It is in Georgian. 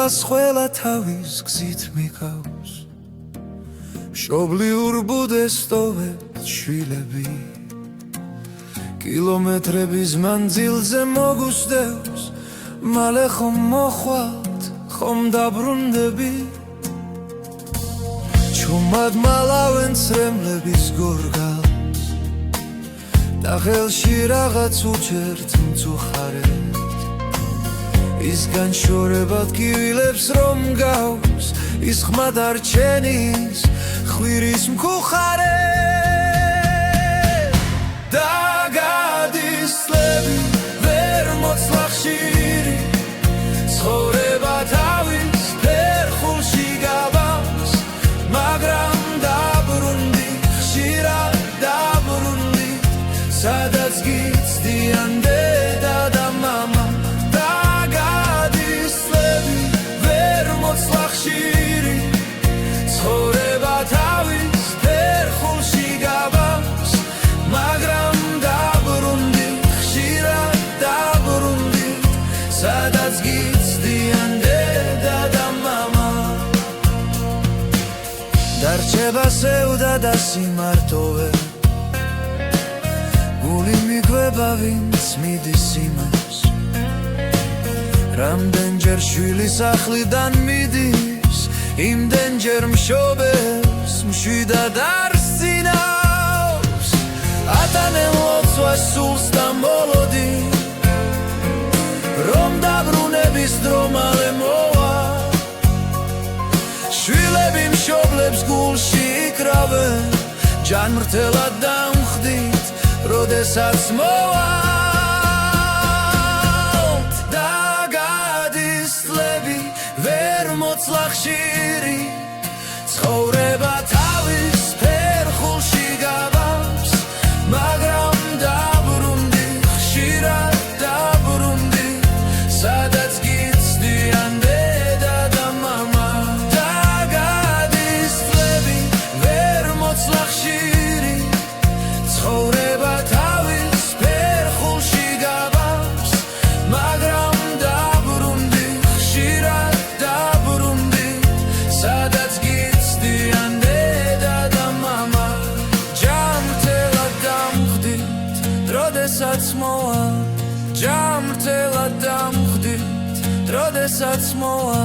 ცხოვრებას ყველა თავის გზით მიყავს მშობლიურ ბუდეს ტოვებთ შვილები კილომეტრების მანძილზე მოგუსდევს მალე ხომ მოხვალთ ხომ დაბრუნდები ჩუმად მალავენ ცრემლების გორგალს და ხელში რაღაც უჯერთ მწუხარებს ის განშორებად კივილებს რომ გავს ის ხმა დარჩენის ხვირის მქუხარე და გადისლები ვერ მოცლა ხშირი ცხოვრება თავის ფერხულში გაბავს მაგრამ დაბრუნდი ხშირად დაბრუნდი სადაც გიცდიან დედა და მამა ცხოვრება თავის ფერხულში გაბავს მაგრამ დაბრუნდი ხშირად დაბრუნდი სადაც გიცდიან დედა და მამა დარჩება სევდა და სიმარტოვე გული მიგვება ვინც მიდის იმას რამდენჯერ შვილი სახლიდან მიდის იმდენჯერ მშობელს მშვიდად არსინავს ატანენ ლოცვას სულს და მოლოდი რომ დაბრუნების დრო მალე მოვა შვილები მშობლებს გულში იკრავენ ჯანმრთელად დამხდით როდესაც მოვა მოცლა ხშირი ცხოვრება თავის ფერხულში გაბავს მაგრამ დაბრუნდი ხშირად დაბრუნდი სადაც გიცდიან დედა და მამა და გადისლები ვერ მოცლა ხშირი ცხოვრება თავის ფერხულში გაბავს მაგრამ დაბრუნდი ხშირად სადაც გიცდიან დედა და მამა ჯამრთელად დამხდით როდესაც მოვა ჯამრთელად დამხდით როდესაც მოვა